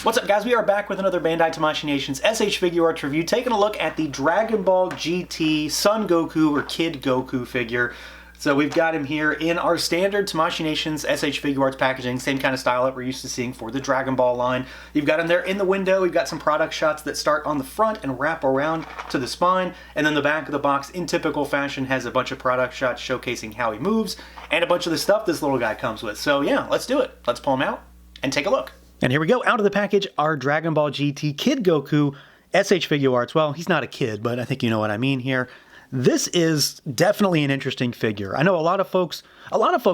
What's up, guys? We are back with another Bandai Tamashii Nations SH Figuarts review, taking a look at the Dragon Ball GT Son Goku or Kid Goku figure. So we've got him here in our standard Tamashii Nations SH Figuarts packaging, same kind of style that we're used to seeing for the Dragon Ball line. You've got him there in the window. We've got some product shots that start on the front and wrap around to the spine, and then the back of the box, in typical fashion, has a bunch of product shots showcasing how he moves and a bunch of the stuff this little guy comes with. So yeah, let's do it. Let's pull him out and take a look. And here we go, out of the package, our Dragon Ball GT Kid Goku SH Figuarts. Well, he's not a kid, but I think you know what I mean here. This is definitely an interesting figure. I know a lot of folks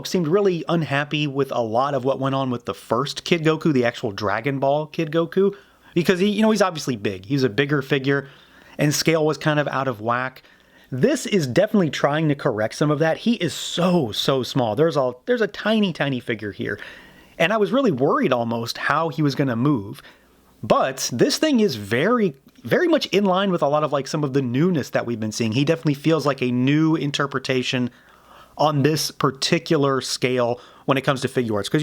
seemed really unhappy with a lot of what went on with the first Kid Goku, the actual Dragon Ball Kid Goku, because he's obviously big. He's a bigger figure, and scale was kind of out of whack. This is definitely trying to correct some of that. He is so small. There's a tiny figure here. And I was really worried almost how he was going to move. But this thing is very much in line with a lot of like some of the newness that we've been seeing. He definitely feels like a new interpretation on this particular scale when it comes to Figuarts. Because,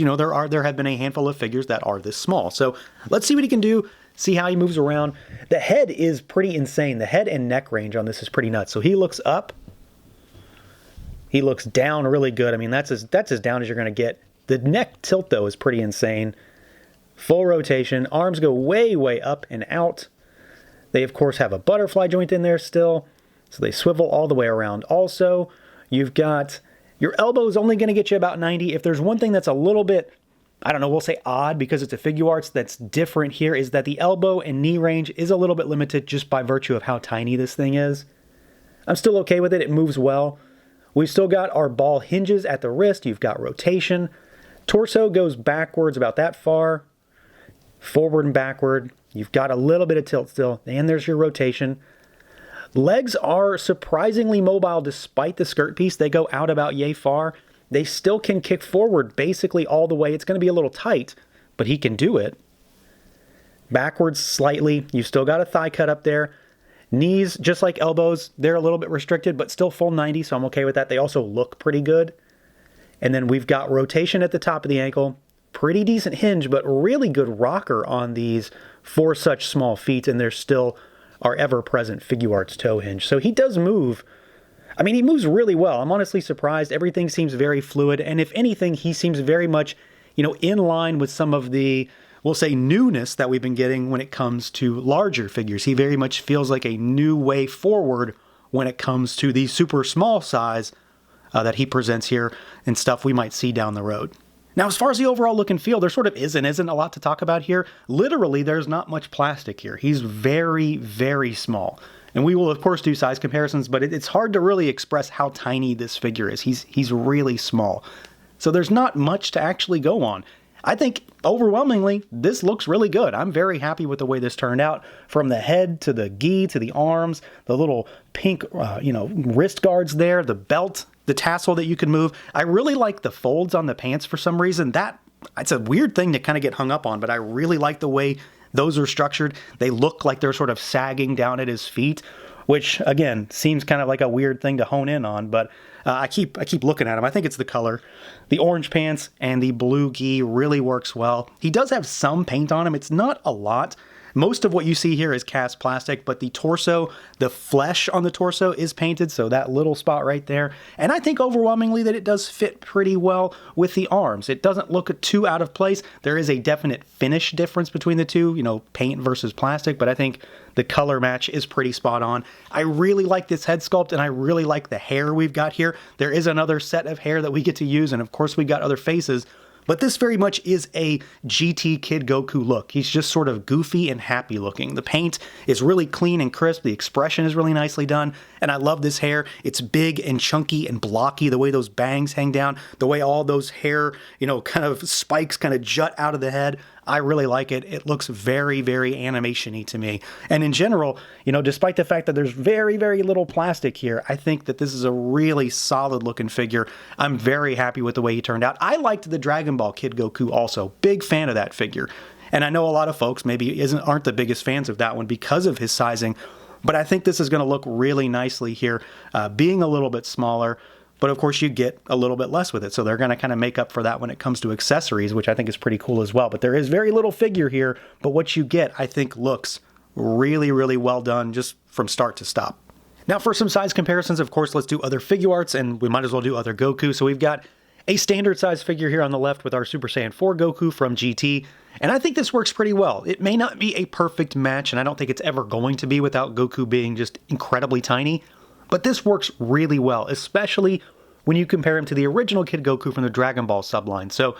there have been a handful of figures that are this small. So let's see what he can do, see how he moves around. The head is pretty insane. The head and neck range on this is pretty nuts. So he looks up. He looks down really good. I mean, that's as down as you're going to get. The neck tilt, though, is pretty insane. Full rotation. Arms go way up and out. They, of course, have a butterfly joint in there still, so they swivel all the way around. Also, you've got your elbow is only going to get you about 90. If there's one thing that's a little bit, I don't know, we'll say odd because it's a Figuarts that's different here, is that the elbow and knee range is a little bit limited just by virtue of how tiny this thing is. I'm still okay with it. It moves well. We've still got our ball hinges at the wrist. You've got rotation. Torso goes backwards about that far, forward and backward. You've got a little bit of tilt still, and there's your rotation. Legs are surprisingly mobile despite the skirt piece. They go out about yay far. They still can kick forward basically all the way. It's going to be a little tight, but he can do it. Backwards slightly. You've still got a thigh cut up there. Knees, just like elbows, they're a little bit restricted, but still full 90, so I'm okay with that. They also look pretty good. And then we've got rotation at the top of the ankle. Pretty decent hinge, but really good rocker on these for such small feet, and there's still our ever-present Figuarts toe hinge. So he does move. I mean, he moves really well. I'm honestly surprised. Everything seems very fluid, and if anything, he seems very much, in line with some of the, we'll say, newness that we've been getting when it comes to larger figures. He very much feels like a new way forward when it comes to the super small size that he presents here and stuff we might see down the road. Now, as far as the overall look and feel, there sort of isn't a lot to talk about here. Literally, there's not much plastic here. He's very small. And we will, of course, do size comparisons, but it's hard to really express how tiny this figure is. He's really small. So there's not much to actually go on. I think, overwhelmingly, this looks really good. I'm very happy with the way this turned out. From the head to the gi to the arms, the little pink, wrist guards there, the belt, the tassel that you can move. I really like the folds on the pants for some reason. It's a weird thing to kind of get hung up on, but I really like the way those are structured. They look like they're sort of sagging down at his feet, which, again, seems kind of like a weird thing to hone in on, but I keep looking at him. I think it's the color. The orange pants and the blue gi really works well. He does have some paint on him. It's not a lot. Most of what you see here is cast plastic, but the torso, the flesh on the torso is painted, so that little spot right there. And I think overwhelmingly that it does fit pretty well with the arms. It doesn't look too out of place. There is a definite finish difference between the two, paint versus plastic, but I think the color match is pretty spot on. I really like this head sculpt, and I really like the hair we've got here. There is another set of hair that we get to use, and of course we got other faces. But this very much is a GT Kid Goku look. He's just sort of goofy and happy looking. The paint is really clean and crisp. The expression is really nicely done. And I love this hair. It's big and chunky and blocky, the way those bangs hang down, the way all those hair, kind of spikes kind of jut out of the head. I really like it. It looks very animation-y to me. And in general, despite the fact that there's very little plastic here, I think that this is a really solid looking figure. I'm very happy with the way he turned out. I liked the Dragon Ball Kid Goku also. Big fan of that figure. And I know a lot of folks maybe aren't the biggest fans of that one because of his sizing, but I think this is going to look really nicely here, being a little bit smaller. but of course you get a little bit less with it. So they're going to kind of make up for that when it comes to accessories, which I think is pretty cool as well. But there is very little figure here, but what you get, I think, looks really, really well done just from start to stop. Now for some size comparisons, of course, let's do other Figuarts, and we might as well do other Goku. So we've got a standard size figure here on the left with our Super Saiyan 4 Goku from GT, and I think this works pretty well. It may not be a perfect match, and I don't think it's ever going to be without Goku being just incredibly tiny, but this works really well, especially when you compare him to the original Kid Goku from the Dragon Ball subline. So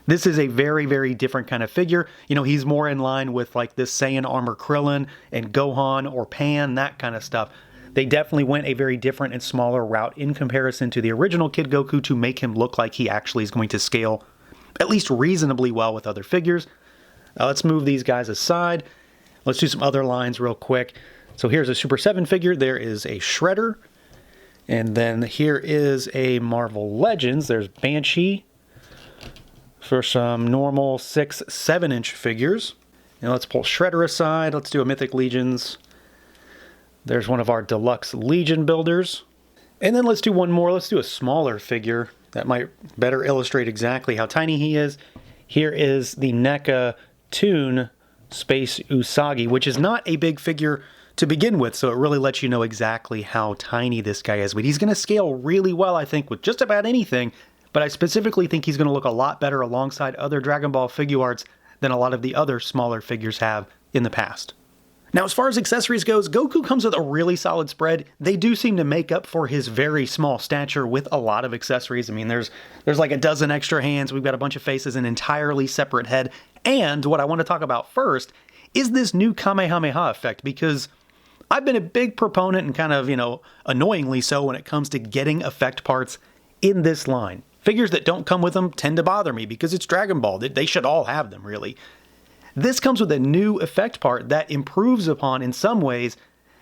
this is a very, very different kind of figure. You know, he's more in line with like this Saiyan Armor Krillin and Gohan or Pan, that kind of stuff. They definitely went a very different and smaller route in comparison to the original Kid Goku to make him look like he actually is going to scale at least reasonably well with other figures. Now let's move these guys aside. Let's do some other lines real quick. So here's a Super 7 figure. There is a Shredder. And then here is a Marvel Legends. There's Banshee for some normal 6, 7-inch figures. Now let's pull Shredder aside. Let's do a Mythic Legions. There's one of our deluxe Legion builders. And then let's do one more. Let's do a smaller figure that might better illustrate exactly how tiny he is. Here is the NECA Toon Space Usagi, which is not a big figure to begin with, so it really lets you know exactly how tiny this guy is. But he's going to scale really well, I think, with just about anything, but I specifically think he's going to look a lot better alongside other Dragon Ball Figuarts than a lot of the other smaller figures have in the past. Now, as far as accessories goes, Goku comes with a really solid spread. They do seem to make up for his very small stature with a lot of accessories. I mean, there's like a dozen extra hands. We've got a bunch of faces, an entirely separate head. And what I want to talk about first is this new Kamehameha effect, because I've been a big proponent and kind of, annoyingly so when it comes to getting effect parts in this line. Figures that don't come with them tend to bother me because it's Dragon Ball. They should all have them, really. This comes with a new effect part that improves upon, in some ways,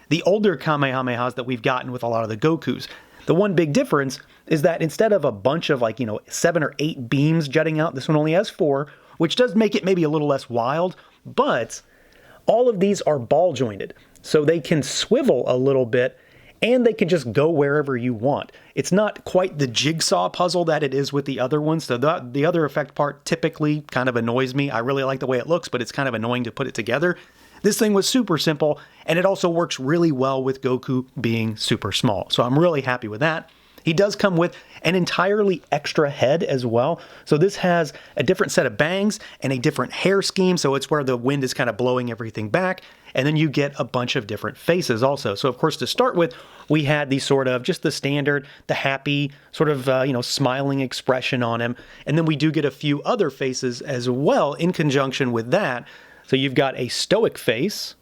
the older Kamehamehas that we've gotten with a lot of the Gokus. The one big difference is that instead of a bunch of 7 or 8 beams jutting out, this one only has 4, which does make it maybe a little less wild, but all of these are ball jointed, so they can swivel a little bit and they can just go wherever you want. It's not quite the jigsaw puzzle that it is with the other ones. So the other effect part typically kind of annoys me. I really like the way it looks, but it's kind of annoying to put it together. This thing was super simple, and it also works really well with Goku being super small. So I'm really happy with that. He does come with an entirely extra head as well. So this has a different set of bangs and a different hair scheme. So it's where the wind is kind of blowing everything back. And then you get a bunch of different faces also. So of course, to start with, we had the sort of just the standard, the happy sort of, smiling expression on him. And then we do get a few other faces as well in conjunction with that. So you've got a stoic face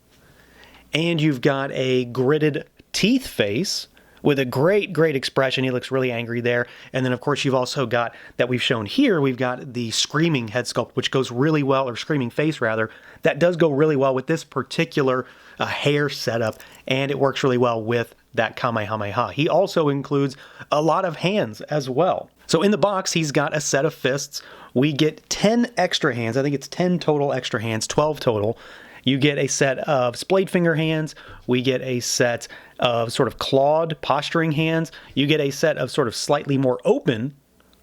and you've got a gritted teeth face with a great, great expression. He looks really angry there. And then, of course, you've also got, that we've shown here, we've got the screaming head sculpt, which goes really well, or screaming face, rather. That does go really well with this particular hair setup, and it works really well with that Kamehameha. He also includes a lot of hands as well. So in the box, he's got a set of fists. We get 10 extra hands. I think it's 10 total extra hands, 12 total. You get a set of splayed finger hands. We get a set of sort of clawed posturing hands. You get a set of sort of slightly more open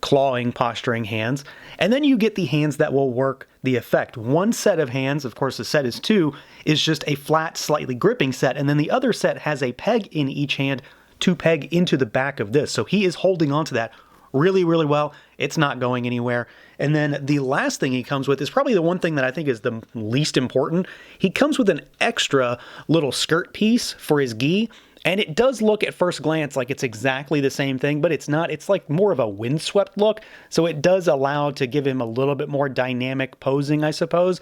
clawing posturing hands. And then you get the hands that will work the effect. One set of hands, of course the set is 2, is just a flat, slightly gripping set. And then the other set has a peg in each hand to peg into the back of this. So he is holding on to that really, really well. It's not going anywhere. And then the last thing he comes with is probably the one thing that I think is the least important. He comes with an extra little skirt piece for his gi, and it does look at first glance like it's exactly the same thing, but it's not. It's like more of a windswept look, so it does allow to give him a little bit more dynamic posing, I suppose.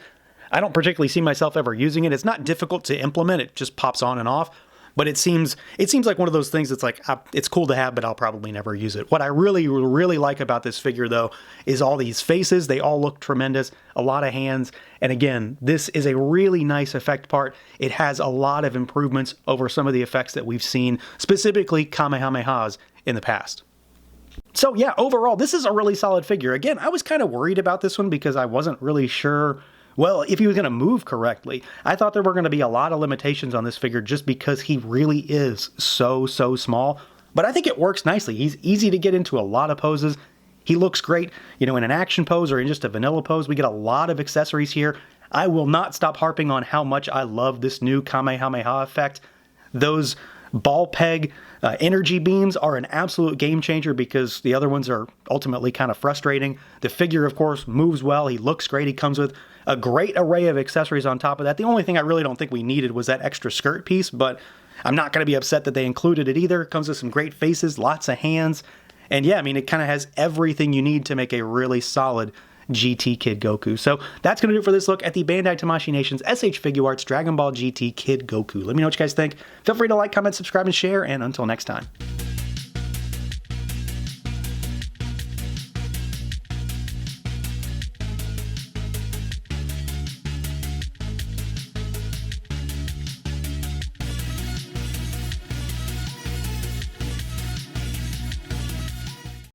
I don't particularly see myself ever using it. It's not difficult to implement. It just pops on and off. But it seems like one of those things that's like, it's cool to have, but I'll probably never use it. What I really, really like about this figure, though, is all these faces. They all look tremendous, a lot of hands. And again, this is a really nice effect part. It has a lot of improvements over some of the effects that we've seen, specifically Kamehamehas, in the past. So yeah, overall, this is a really solid figure. Again, I was kind of worried about this one because I wasn't really sure, well, if he was going to move correctly. I thought there were going to be a lot of limitations on this figure just because he really is so small. but I think it works nicely. He's easy to get into a lot of poses. He looks great, you know, in an action pose or in just a vanilla pose. We get a lot of accessories here. I will not stop harping on how much I love this new Kamehameha effect. Those ball peg energy beams are an absolute game changer because the other ones are ultimately kind of frustrating. The figure, of course, moves well. He looks great. He comes with a great array of accessories on top of that. The only thing I really don't think we needed was that extra skirt piece, but I'm not going to be upset that they included it either. It comes with some great faces, lots of hands. And yeah, I mean, it kind of has everything you need to make a really solid GT Kid Goku. So that's going to do it for this look at the Bandai Tamashii Nations SH Figuarts Dragon Ball GT Kid Goku. Let me know what you guys think. Feel free to like, comment, subscribe, and share. And until next time.